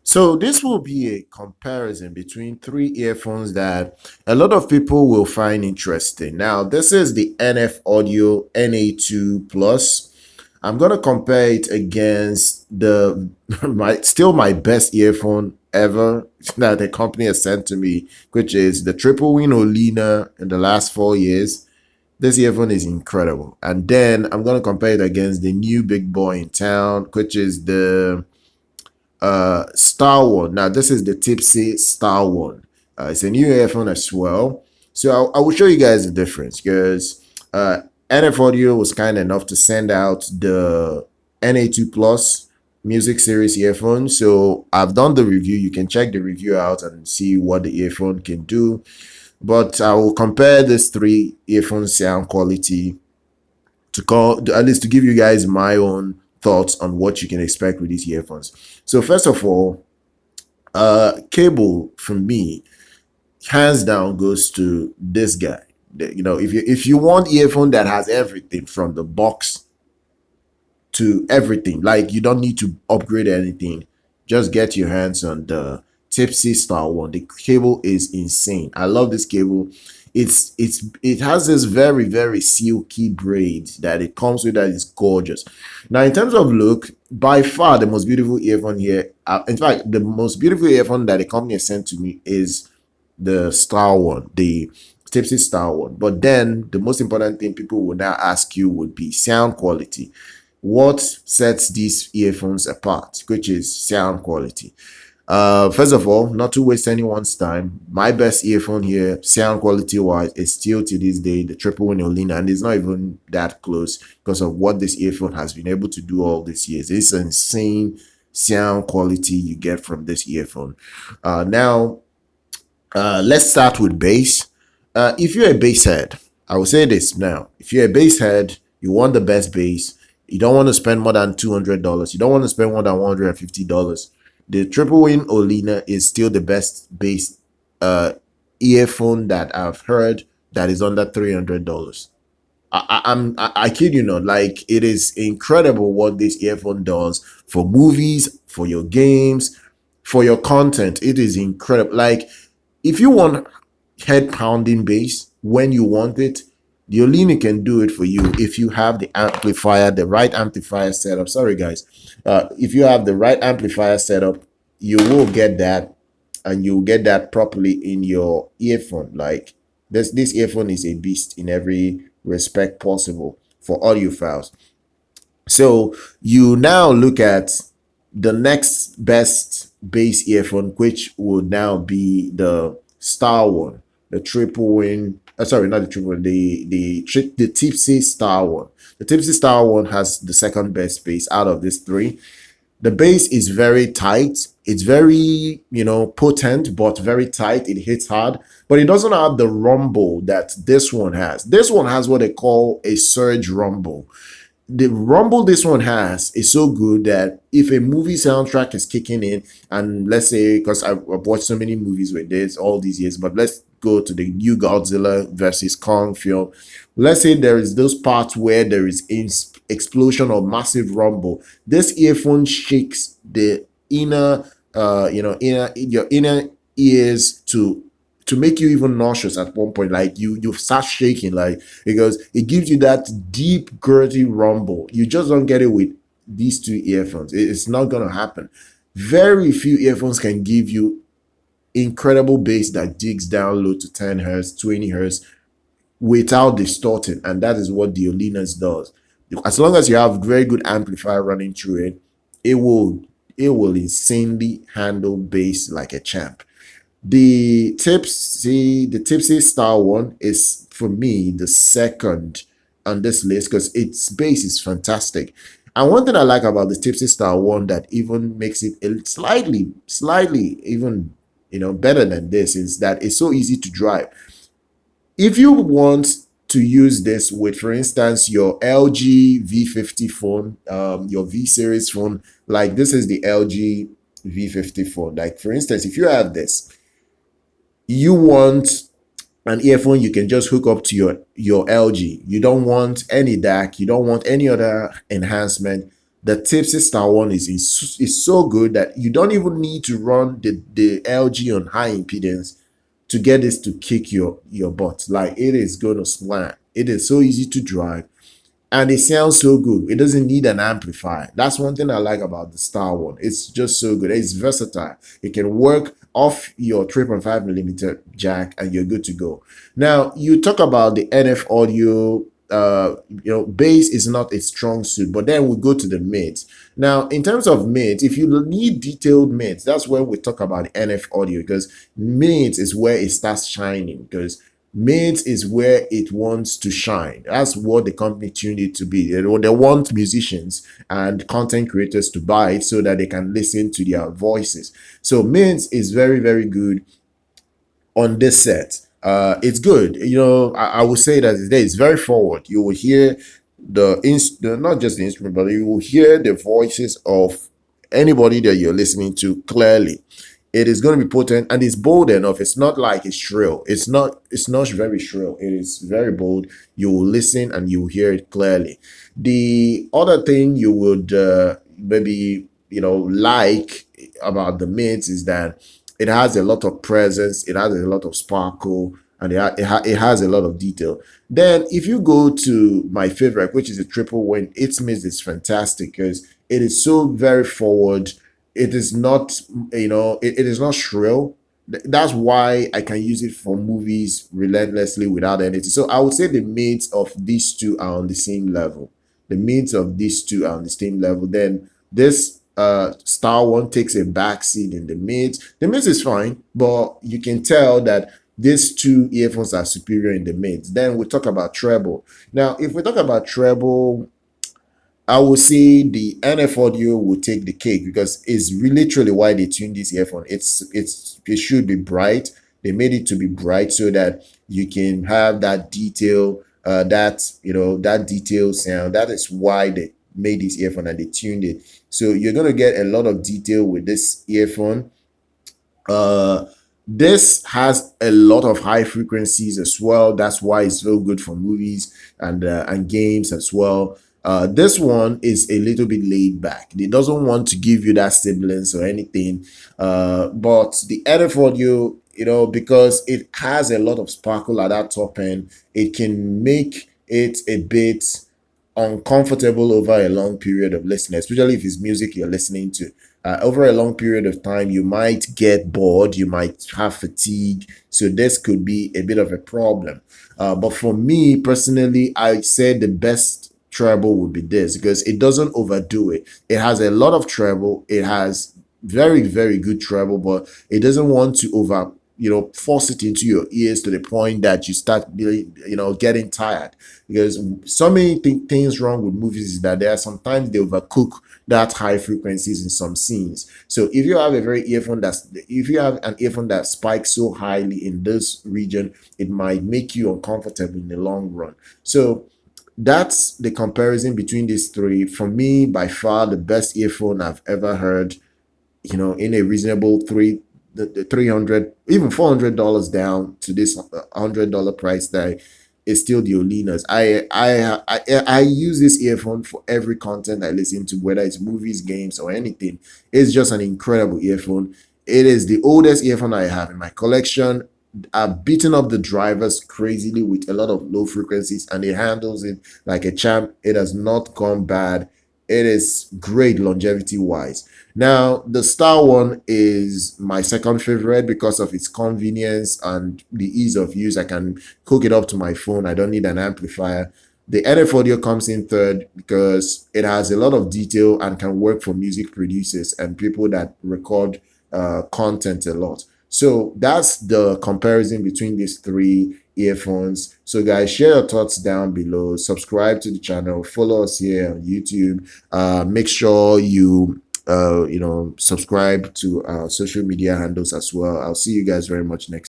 So this will be a comparison between three earphones that a lot of people will find interesting. Now, this is the NF Audio NA2 Plus. I'm gonna compare it against the my best earphone ever that the company has sent to me, which is the Tripowin Olina in the last 4 years. This earphone is incredible. And then I'm gonna compare it against the new big boy in town, which is the Star One. Now this is the Tipsy Star One. It's a new earphone as well. So I will show you guys the difference because NF Audio was kind enough to send out the NA2 Plus music series earphone. So I've done the review. You can check the review out and see what the earphone can do. But I will compare these three earphone sound quality to call at least to give you guys my own thoughts on what you can expect with these earphones. So first of all, cable for me, hands down, goes to this guy. You know, if you want earphone that has everything from the box to everything, like you don't need to upgrade anything, just get your hands on the Tipsy Star One. The cable is insane. I love this cable. It has this very silky braid that it comes with that is gorgeous. Now in terms of look, by far the most beautiful earphone here, in fact the most beautiful earphone that the company has sent to me is the Star One, the Tipsy Star One. But then the most important thing people would now ask you would be sound quality. What sets these earphones apart, which is sound quality. First of all, not to waste anyone's time, my best earphone here, sound quality wise, is still to this day the Tripowin Olina, and it's not even that close because of what this earphone has been able to do all these years. It's insane sound quality you get from this earphone. Now, let's start with bass. If you're a bass head, I will say this now. If you're a bass head, you want the best bass. You don't want to spend more than $200. You don't want to spend more than $150. The Tripowin Olina is still the best bass earphone that I've heard that is under $300. I kid you not, like it is incredible what this earphone does for movies, for your games, for your content. It is incredible. Like if you want head pounding bass when you want it, the Olina can do it for you if you have the amplifier, the right amplifier setup. Sorry, guys. If you have the right amplifier setup, you will get that, and you'll get that properly in your earphone. Like this earphone is a beast in every respect possible for audiophiles. So you now look at the next best bass earphone, which would now be the Star One, the Tripowin. Sorry, not the triple one, the Tipsy Star One. The Tipsy Star One has the second best bass out of these three. The bass is very tight. It's very, potent, but very tight. It hits hard, but it doesn't have the rumble that this one has. This one has what they call a surge rumble. The rumble this one has is so good that if a movie soundtrack is kicking in, and let's say, because I've watched so many movies with this all these years, but let's go to the new Godzilla versus Kong film. Let's say there is those parts where there is explosion or massive rumble. This earphone shakes the inner, your inner ears to make you even nauseous at one point. Like you start shaking, like, because it gives you that deep gurty rumble. You just don't get it with these two earphones. It's not gonna happen. Very few earphones can give you incredible bass that digs down low to 10 hertz, 20 hertz without distorting, and that is what the Olinas does. As long as you have very good amplifier running through it, it will insanely handle bass like a champ. The Tipsy Star One is for me the second on this list because its bass is fantastic. And one thing I like about the Tipsy Star One that even makes it slightly even better than this is that it's so easy to drive. If you want to use this with, for instance, your LG V50 phone, your V series phone, like this is the LG V50 phone. Like for instance, if you have this, you want an earphone you can just hook up to your LG. You don't want any DAC. You don't want any other enhancement. The Tipsy Star one is so good that you don't even need to run the LG on high impedance to get this to kick your butt. Like, it is gonna slam. It is so easy to drive, and it sounds so good. It doesn't need an amplifier. That's one thing I like about the Star one. It's just so good. It's versatile. It can work off your 3.5 millimeter jack, and you're good to go. Now, you talk about the NF audio. Bass is not a strong suit, but then we go to the mids. Now, in terms of mids, if you need detailed mids, that's when we talk about the NF audio, because mids is where it starts shining, because mids is where it wants to shine. That's what the company tuned it to be. They want musicians and content creators to buy it so that they can listen to their voices. So mids is very, very good on this set. It's good. I would say that it's very forward. You will hear not just the instrument, but you will hear the voices of anybody that you're listening to clearly. It is going to be potent, and it's bold enough. It's not like it's shrill. It's not very shrill. It is very bold. You will listen and you will hear it clearly. The other thing you would maybe like about the mids is that it has a lot of presence, it has a lot of sparkle, and it has a lot of detail. Then if you go to my favorite, which is a Tripowin, its mids is fantastic because it is so very forward. It is not, it is not shrill. That's why I can use it for movies relentlessly without anything. So I would say the mids of these two are on the same level. The mids of these two are on the same level. Then this Star one takes a back seat in the mids. The mids is fine, but you can tell that these two earphones are superior in the mids. Then we talk about treble. Now, if we talk about treble, I would say the NF audio will take the cake because it's literally why they tuned this earphone. It should be bright. They made it to be bright so that you can have that detail, that detail sound. That is why they made this earphone and they tuned it. So you're gonna get a lot of detail with this earphone. This has a lot of high frequencies as well. That's why it's so good for movies and games as well. This one is a little bit laid back. It doesn't want to give you that sibilance or anything. But the NF audio, because it has a lot of sparkle at that top end, it can make it a bit uncomfortable over a long period of listening, especially if it's music you're listening to. Over a long period of time, you might get bored, you might have fatigue. So this could be a bit of a problem. But for me personally, I said the best treble would be this because it doesn't overdo it. It has a lot of treble. It has very, very good treble, but it doesn't want to force it into your ears to the point that you start getting tired. Because so many things wrong with movies is that there are sometimes they overcook that high frequencies in some scenes. So if you have an earphone that spikes so highly in this region, it might make you uncomfortable in the long run. So that's the comparison between these three. For me, by far the best earphone I've ever heard, in a reasonable the 300, even $400 down to this $100 price tag, is still the Olinas. I use this earphone for every content I listen to, whether it's movies, games, or anything. It's just an incredible earphone. It is the oldest earphone I have in my collection. I've beaten up the drivers crazily with a lot of low frequencies, and it handles it like a champ. It has not gone bad. It is great longevity wise. Now, the Star one is my second favorite because of its convenience and the ease of use. I can hook it up to my phone. I don't need an amplifier. The NF audio comes in third because it has a lot of detail and can work for music producers and people that record content a lot. So that's the comparison between these three earphones. So guys, share your thoughts down below. Subscribe to the channel. Follow us here on YouTube. Make sure you subscribe to our social media handles as well. I'll see you guys very much next